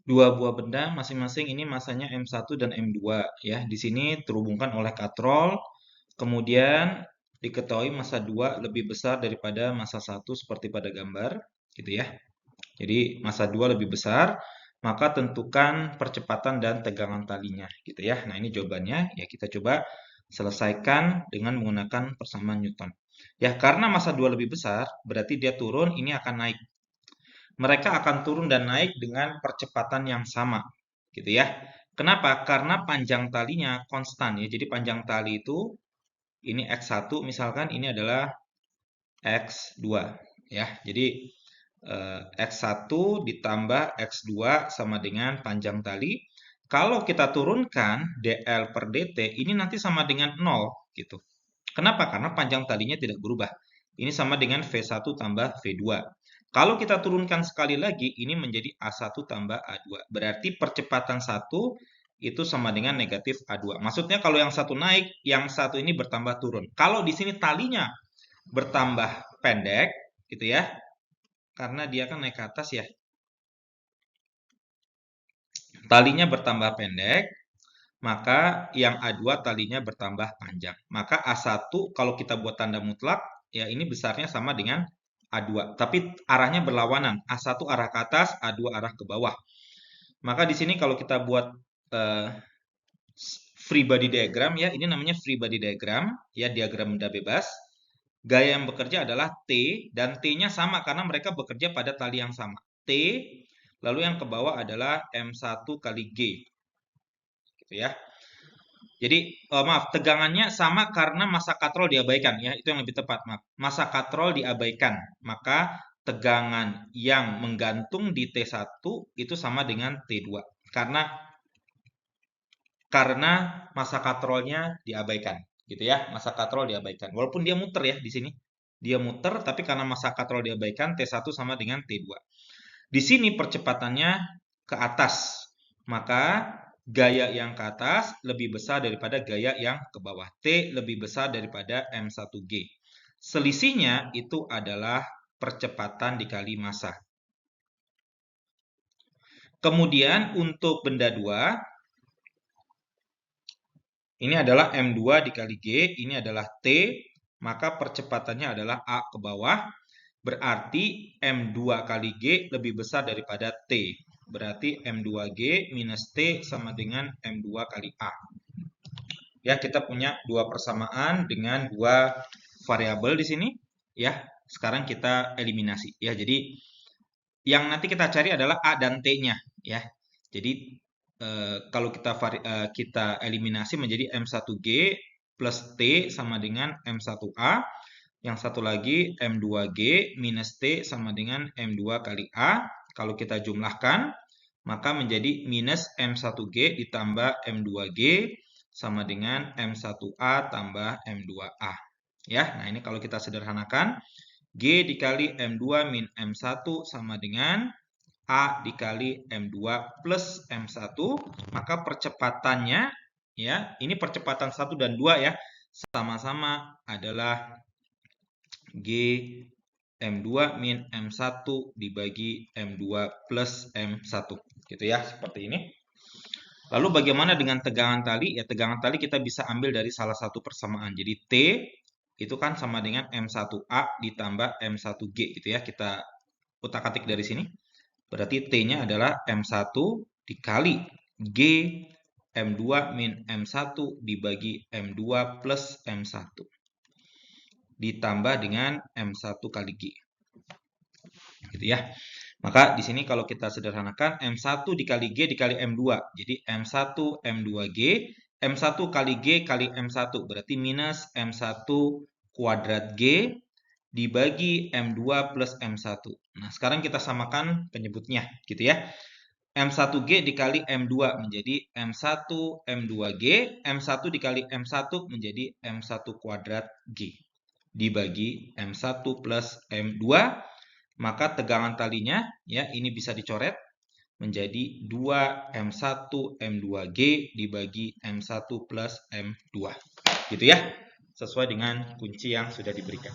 Dua buah benda masing-masing ini masanya M1 dan M2 ya. Di sini terhubungkan oleh katrol. Kemudian diketahui massa 2 lebih besar daripada massa 1 seperti pada gambar gitu ya. Jadi massa 2 lebih besar, maka tentukan percepatan dan tegangan talinya gitu ya. Nah, ini jawabannya. Ya kita coba selesaikan dengan menggunakan persamaan Newton. Ya, karena massa 2 lebih besar, berarti dia turun, ini akan naik. Mereka akan turun dan naik dengan percepatan yang sama, gitu ya. Kenapa? Karena panjang talinya konstan ya. Jadi panjang tali itu ini X1 misalkan ini adalah X2 ya. Jadi X1 ditambah X2 sama dengan panjang tali. Kalau kita turunkan dl per dt ini nanti sama dengan 0 gitu. Kenapa? Karena panjang talinya tidak berubah. Ini sama dengan V1 tambah V2. Kalau kita turunkan sekali lagi, ini menjadi A1 tambah A2. Berarti percepatan 1 itu sama dengan negatif A2. Maksudnya kalau yang satu naik, yang satu ini bertambah turun. Kalau di sini talinya bertambah pendek, gitu ya, karena dia kan naik ke atas ya. Talinya bertambah pendek, maka yang A2 talinya bertambah panjang. Maka A1 kalau kita buat tanda mutlak, ya ini besarnya sama dengan A2. Tapi arahnya berlawanan. A1 arah ke atas, A2 arah ke bawah. Maka di sini kalau kita buat eh, free body diagram, ya ini namanya free body diagram, ya diagram benda bebas. Gaya yang bekerja adalah T, dan T-nya sama karena mereka bekerja pada tali yang sama. T, lalu yang ke bawah adalah M1 kali G. Gitu ya. Jadi, maaf, tegangannya sama karena massa katrol diabaikan ya, itu yang lebih tepat, maaf. Massa katrol diabaikan, maka tegangan yang menggantung di T1 itu sama dengan T2. Karena massa katrolnya diabaikan, gitu ya. Massa katrol diabaikan. Walaupun dia muter ya di sini. Dia muter tapi karena massa katrol diabaikan T1 sama dengan T2. Di sini percepatannya ke atas. Maka gaya yang ke atas lebih besar daripada gaya yang ke bawah. T lebih besar daripada M1G. Selisihnya itu adalah percepatan dikali massa. Kemudian untuk benda 2, ini adalah M2 dikali G, ini adalah T, maka percepatannya adalah A ke bawah. Berarti M2 kali G lebih besar daripada T. Berarti M2G minus T sama dengan M2 kali A. Ya, kita punya dua persamaan dengan dua variabel di sini. Ya, sekarang kita eliminasi. Ya, jadi yang nanti kita cari adalah A dan T-nya. Ya, jadi kalau kita eliminasi menjadi M1G plus T sama dengan M1A. Yang satu lagi M2G minus T sama dengan M2 kali A. Kalau kita jumlahkan, maka menjadi minus M1G ditambah M2G sama dengan M1A tambah M2A. Ya, nah ini kalau kita sederhanakan, G dikali M2 min M1 sama dengan A dikali M2 plus M1, maka percepatannya, ya, ini percepatan 1 dan 2 ya, sama-sama adalah G M2 min M1 dibagi M2 plus M1. Gitu ya, seperti ini. Lalu bagaimana dengan tegangan tali? Ya, tegangan tali kita bisa ambil dari salah satu persamaan. Jadi T itu kan sama dengan M1A ditambah M1G gitu ya. Kita utak-atik dari sini. Berarti T-nya adalah M1 dikali G M2 min M1 dibagi M2 plus M1 ditambah dengan M1 kali G. Gitu ya. Maka di sini kalau kita sederhanakan M1 dikali G dikali M2. Jadi M1 M2G, M1 kali G kali M1 berarti minus M1 kuadrat G dibagi M2 plus M1. Nah, sekarang kita samakan penyebutnya gitu ya. M1G dikali M2 menjadi M1 M2G, M1 dikali M1 menjadi M1 kuadrat G dibagi M1 plus M2, maka tegangan talinya ya ini bisa dicoret menjadi 2M1 M2G dibagi M1 plus M2. Gitu ya. Sesuai dengan kunci yang sudah diberikan.